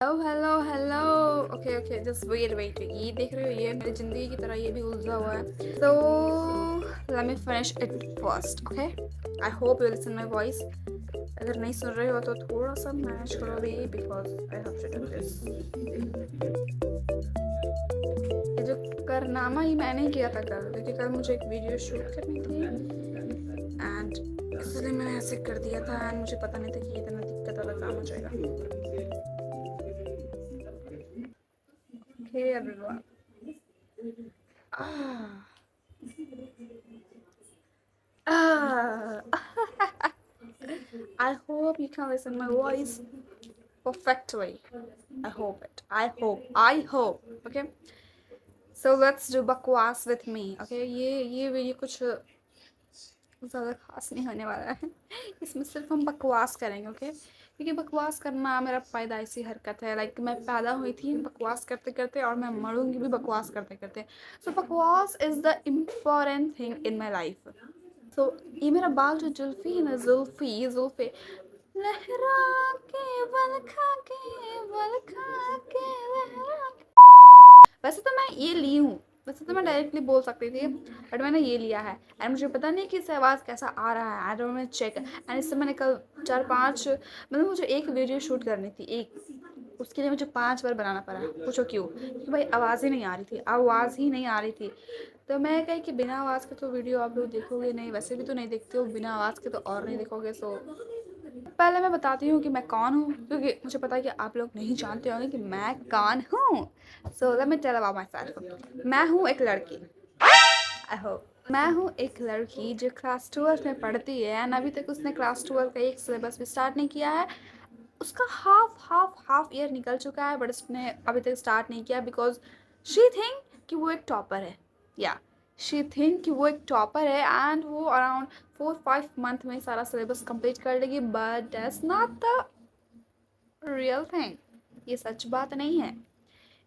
Hello hello hello. Okay okay, just wait, ये देख रहे हो, ये मेरी ज़िंदगी की तरह ये भी उलझा हुआ है। सो let me finish it first. Okay, I hope you listen my voice. अगर नहीं सुन रहे हो तो थोड़ा सा मैनेज करो भी, because I have to do this. ये जो कारनामा ही मैंने किया था कल, क्योंकि कल मुझे एक वीडियो शूट करनी थी एंड इसलिए मैंने ऐसे कर दिया था एंड मुझे पता नहीं था कि इतना दिक्कत वाला काम हो जाएगा। Hey everyone. Ah. Ah. I hope you can listen my voice perfectly. I hope it. I hope. Okay. So let's do बकवास with me. Okay. ये वीडियो कुछ ज़्यादा खास नहीं होने वाला है। इसमें सिर्फ हम बकवास करेंगे। ओके, क्योंकि बकवास करना मेरा पैदाइशी हरकत है। लाइक मैं पैदा हुई थी बकवास करते करते और मैं मरूंगी भी बकवास करते करते। सो बकवास is the important thing in my life. So ये मेरा बाल जो जुल्फी है ना, जुल्फी लहरा के वल खा के लहरा के। वैसे तो मैं ये ली हूँ, वैसे तो मैं डायरेक्टली बोल सकती थी, बट मैंने ये लिया है एंड मुझे पता नहीं कि इससे आवाज़ कैसा आ रहा है। I don't want check and इससे मैंने कल 4-5 मतलब मुझे एक वीडियो शूट करनी थी, एक उसके लिए मुझे 5 बार बनाना पड़ा। पूछो क्यों? क्योंकि भाई आवाज़ ही नहीं आ रही थी, आवाज़ ही नहीं आ रही थी। तो मैं कही कि बिना आवाज़ के तो वीडियो आप लोग देखोगे नहीं, वैसे भी तो नहीं देखते हो, बिना आवाज़ के तो और नहीं देखोगे। सो पहले मैं बताती हूँ कि मैं कौन हूँ, क्योंकि मुझे पता है कि आप लोग नहीं जानते होंगे कि मैं कौन हूँ। So let me tell about myself. मैं हूँ एक लड़की। आई होप मैं हूँ एक लड़की जो क्लास 12 में पढ़ती है एंड अभी तक उसने क्लास 12 का एक सिलेबस भी स्टार्ट नहीं किया है। उसका हाफ ईयर निकल चुका है बट उसने अभी तक स्टार्ट नहीं किया बिकॉज शी थिंक कि वो एक टॉपर है। या शी थिंक कि वो एक टॉपर है एंड वो अराउंड 4-5 मंथ में सारा सिलेबस कंप्लीट कर लेगी, but that's not the real thing. ये सच बात नहीं है।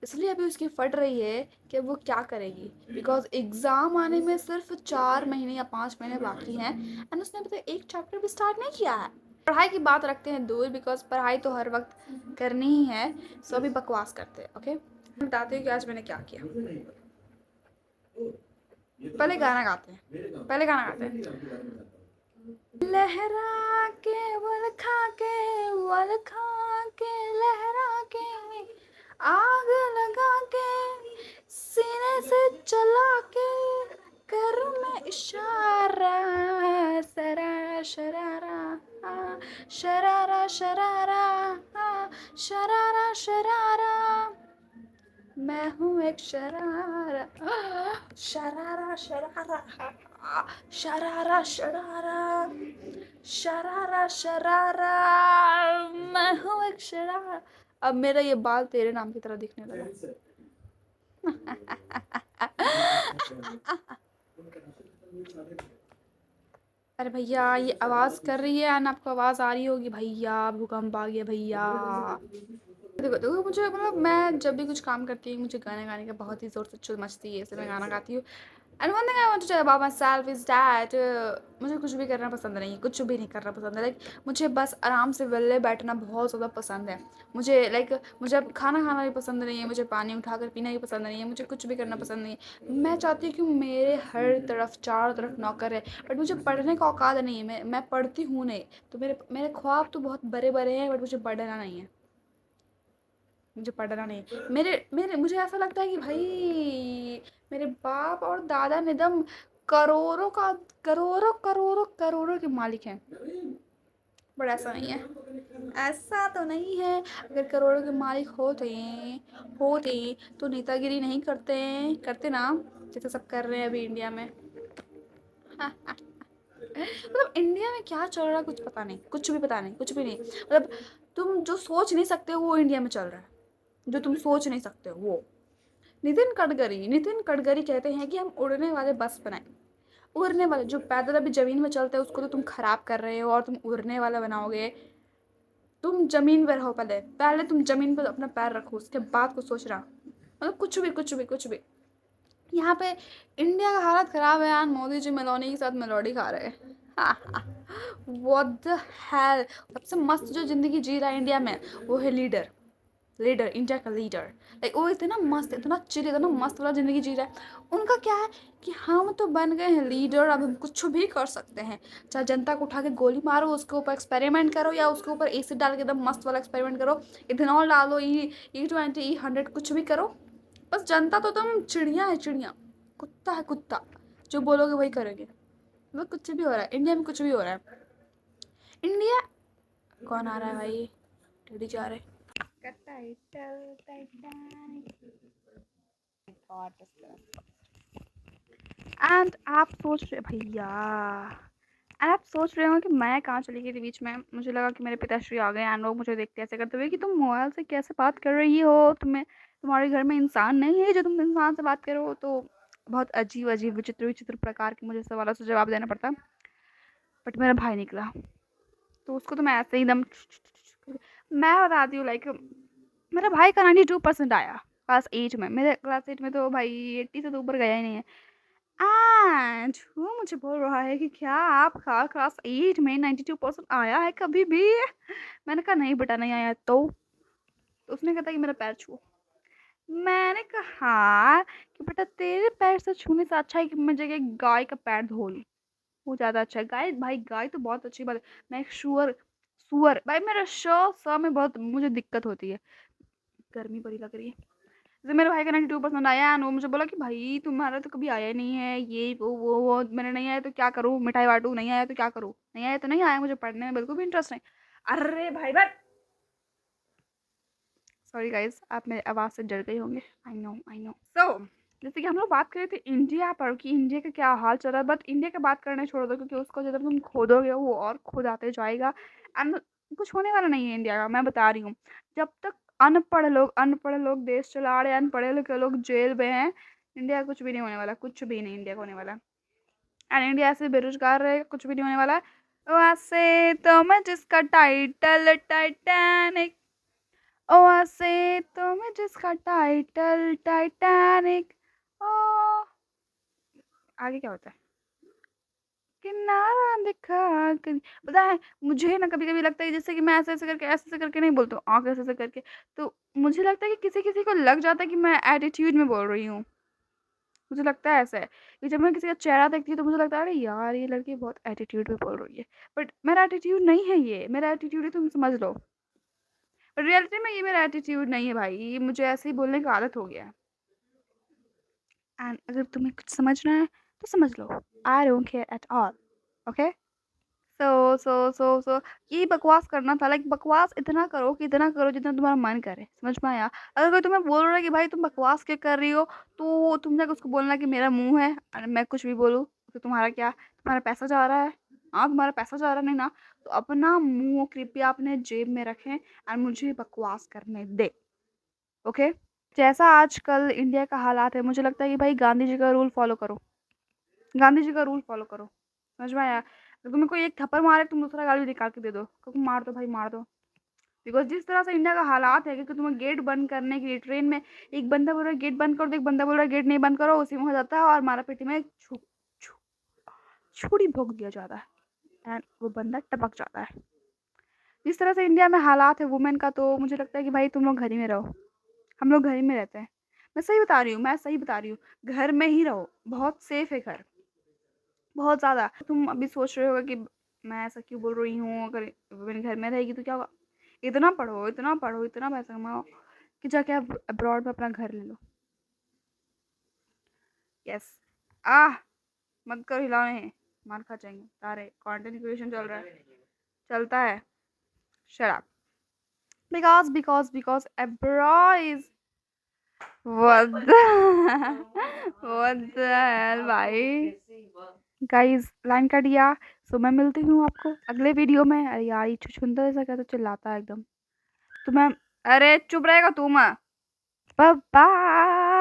इसलिए अभी उसकी फट रही है कि वो क्या करेगी, बिकॉज एग्ज़ाम आने में सिर्फ 4 महीने या 5 महीने बाकी हैं एंड उसने अभी तक एक चैप्टर भी स्टार्ट नहीं किया है। पढ़ाई की बात रखते हैं दूर, बिकॉज पढ़ाई तो हर वक्त करनी ही है। सो अभी बकवास करते हैं। ओके, बताती हूँ कि आज मैंने क्या किया। पहले गाना गाते हैं। लहरा के वल खा के लहरा के आग लगा के सीने से चला के कर मैं इशारा सरा शरारा शरारा शरारा शरारा शरारा। मैं हूँ एक शरारा शरारा शरारा शरारा शरारा शरारा शरारा। मैं हूँ एक शरारा। अब मेरा ये बाल तेरे नाम की तरह दिखने लगा। अरे भैया, ये आवाज़ कर रही है एंड आपको आवाज़ आ रही होगी। भैया भूकंप आ गया भैया। देखो देखो, मुझे मतलब मैं जब भी कुछ काम करती हूँ मुझे गाने गाने का बहुत ही ज़ोर से चुल मचती है, इसलिए मैं गाना गाती हूँ। And one thing I want to tell about myself is that मुझे कुछ भी करना पसंद नहीं है, कुछ भी नहीं करना पसंद है। लाइक मुझे बस आराम से वेले बैठना बहुत ज़्यादा पसंद है। मुझे लाइक मुझे अब खाना खाना भी पसंद नहीं है, मुझे पानी उठाकर पीना भी पसंद नहीं है, मुझे कुछ भी करना पसंद नहीं है। मैं चाहती हूँ कि मेरे हर तरफ चारों तरफ नौकर है, बट मुझे पढ़ने का औकात नहीं है। मैं पढ़ती हूँ नहीं, तो मेरे मेरे ख्वाब तो बहुत बड़े बड़े हैं, बट मुझे पढ़ना नहीं है। मुझे पढ़ना नहीं है। मेरे मेरे मुझे ऐसा लगता है कि भाई मेरे बाप और दादा निदम करोड़ों का करोड़ों के मालिक हैं, बट ऐसा नहीं है। ऐसा तो नहीं है। अगर करोड़ों के मालिक होते तो नेतागिरी नहीं करते ना, जैसे सब कर रहे हैं अभी इंडिया में। मतलब इंडिया में क्या चल रहा है कुछ पता नहीं, कुछ भी पता नहीं, कुछ भी नहीं। मतलब तुम जो सोच नहीं सकते हो वो इंडिया में चल रहा है, जो तुम सोच नहीं सकते हो वो। नितिन गडकरी कहते हैं कि हम उड़ने वाले बस बनाए। उड़ने वाले जो पैदल अभी जमीन में चलते हैं उसको तो तुम खराब कर रहे हो और तुम उड़ने वाला बनाओगे। तुम जमीन पर रहो, पहले पहले तुम जमीन पर अपना पैर रखो, उसके बाद कुछ सोचना। मतलब कुछ भी। यहाँ पे इंडिया का हालत खराब है यार। मोदी जी मेलोनी के साथ मेलोडी खा रहे हैं। What the hell. सबसे मस्त जो जिंदगी जी रहा है इंडिया में वो है लीडर। लीडर, इंडिया का लीडर, लाइक वो इतना मस्त, इतना चिल, इतना मस्त वाला ज़िंदगी जी रहा है। उनका क्या है कि हम तो बन गए हैं लीडर, अब हम कुछ भी कर सकते हैं। चाहे जनता को उठा के गोली मारो, उसके ऊपर एक्सपेरिमेंट करो, या उसके ऊपर एसिड डाल के एकदम मस्त वाला एक्सपेरिमेंट करो, इथेनॉल डालो, E20 E100 कुछ भी करो। बस जनता तो एकदम चिड़िया है, चिड़िया, कुत्ता है कुत्ता, जो बोलोगे वही करेंगे। वो कुछ भी हो रहा है इंडिया में, कुछ भी हो रहा है इंडिया। कौन आ रहा है भाई? टेडी जा रहे का टाइटल टाइटैनिक। एंड आप सोच रहे भैया, एंड आप सोच रहे हो कि मैं कहाँ चली गई थी बीच में। मुझे लगा कि मेरे पिताश्री आ गए एंड लोग मुझे देखते ऐसे करते हुए कि तुम मोबाइल से कैसे बात कर रही हो, तुम्हें, तुम्हारे घर में इंसान नहीं है जो तुम इंसान से बात करो। तो बहुत अजीब अजीब विचित्र विचित्र प्रकार के मुझे सवालों से जवाब देना पड़ता। बट मेरा भाई निकला तो उसको तो मैं ऐसे ही एकदम मैं बताती हूँ, लाइक मेरे भाई का 92% आया क्लास 8 में। मेरे क्लास 8 में तो भाई 80 से तो ऊपर गया ही नहीं है। एंड वो मुझे बोल रहा है कि क्या आपका क्लास 8 में 92% आया है कभी भी? मैंने कहा नहीं बेटा, नहीं आया। तो उसने कहा था कि मेरा पैर छुओ। मैंने कहा कि बेटा तेरे पैर से छूने से अच्छा है कि मैं जगह गाय का पैर धो लूँ, वो ज़्यादा अच्छा है। गाय भाई, गाय तो बहुत अच्छी बात है। मैं एक सुअर, सुअर भाई, मेरा श में बहुत मुझे दिक्कत होती है। गर्मी बड़ी लग रही है। जैसे मेरे भाई का 92% आया एंड वो मुझे बोला कि भाई तुम्हारा तो कभी आया नहीं है, ये वो मैंने नहीं आया तो क्या करूँ, मिठाई बांटूँ, नहीं आया तो क्या करूँ, नहीं आया तो नहीं आया, मुझे पढ़ने में बिल्कुल भी इंटरेस्ट नहीं। अरे भाई बट सॉरी गाइज, आप मेरी आवाज़ से डर गए होंगे। I know I know. सो जैसे कि हम लोग बात कर रहे थे इंडिया पर कि इंडिया का क्या हाल चल रहा है, बट इंडिया की बात करने छोड़ दो क्योंकि उसको जब तुम खोदोगे वो और खुद आते जाएगा एंड कुछ होने वाला नहीं है इंडिया का, मैं बता रही हूँ। जब तक अनपढ़ लोग देश चला रहे हैं, अनपढ़े लिखे लोग जेल में हैं, इंडिया का कुछ भी नहीं होने वाला, कुछ भी नहीं इंडिया का होने वाला। एंड इंडिया ऐसे बेरोजगार रहेगा, कुछ भी नहीं होने वाला है। वैसे तो मैं जिसका टाइटल टाइटैनिक, ओ से तो मैं जिसका टाइटल टाइटैनिक, ओ आगे क्या होता है? किनारा दिखा कर, पता है मुझे ना कभी कभी लगता है जैसे कि मैं ऐसे ऐसे ऐसे करके नहीं बोलती हूँ, आँख ऐसे ऐसे करके। तो मुझे लगता है कि किसी किसी को लग जाता है कि मैं एटीट्यूड में बोल रही हूँ। मुझे लगता है ऐसा है कि जब मैं किसी का चेहरा देखती हूँ तो मुझे लगता है अरे यार ये लड़की बहुत एटीट्यूड में बोल रही है। बट मेरा एटीट्यूड नहीं है, ये मेरा एटीट्यूड है, तुम समझ लो। बट रियलिटी में ये मेरा एटीट्यूड नहीं है भाई, ये मुझे ऐसे ही बोलने का आदत हो गया है। एंड अगर तुम्हें कुछ समझना है तो समझ लो, I don't care at all. Okay. So ये बकवास करना था, लाइक बकवास इतना करो कि इतना करो जितना तुम्हारा मन करे, समझ में आया? अगर कोई तुम्हें बोल रहा है कि भाई तुम बकवास क्यों कर रही हो, तो तुम जाकर उसको बोलना कि मेरा मुंह है और मैं कुछ भी बोलूँ तो तुम्हारा क्या, तुम्हारा पैसा जा रहा है? हाँ तुम्हारा पैसा जा रहा नहीं ना, तो अपना मुंह कृपया अपने जेब में रखें और मुझे बकवास करने दे। ओके। जैसा आजकल इंडिया का हालात है, मुझे लगता है कि भाई गांधी जी का रूल फॉलो करो, गांधी जी का रूल फॉलो करो, समझ में आया? अगर तुम्हें कोई एक थप्पड़ मारे तुम दूसरा गाली निकाल के दे दो, क्योंकि मार दो भाई, मार दो। बिकॉज जिस तरह से इंडिया का हालात है कि तुम्हें गेट बंद करने के लिए ट्रेन में एक बंदा बोल रहा है गेट बंद कर दो, एक बंदा बोल रहा है गेट नहीं बंद करो, उसी में हो जाता है और मारा पेटी में छुरी भोंक दिया जाता है एंड वो बंदा टपक जाता है। जिस तरह से इंडिया में हालात है वुमेन का, तो मुझे लगता है कि भाई तुम लोग घर ही में रहो, हम लोग घर ही में रहते हैं। मैं सही बता रही हूँ, मैं सही बता रही हूँ, घर में ही रहो, बहुत सेफ है घर, बहुत ज़्यादा। तुम अभी सोच रहे होगा कि मैं ऐसा क्यों बोल रही हूँ, अगर वुमेन घर में रहेगी तो क्या होगा? इतना पढ़ो, इतना पढ़ो, इतना पैसा कमाओ कि जाके आप अब्रॉड में अपना घर ले लो। यस। आह, मत करो हिलाने, मार खा जाएंगे तारे, कंटेंट क्रिएशन चल रहा है, चलता है। शराब, because abroad is what the what the hell भाई। गाइस लाइन कट गया। सो मैं मिलती हूँ आपको अगले वीडियो में। अरे यार ये छुछुंदर ऐसा कैसे चिल्लाता है एकदम। तो मैं, अरे चुप रहेगा तुम। Bye bye.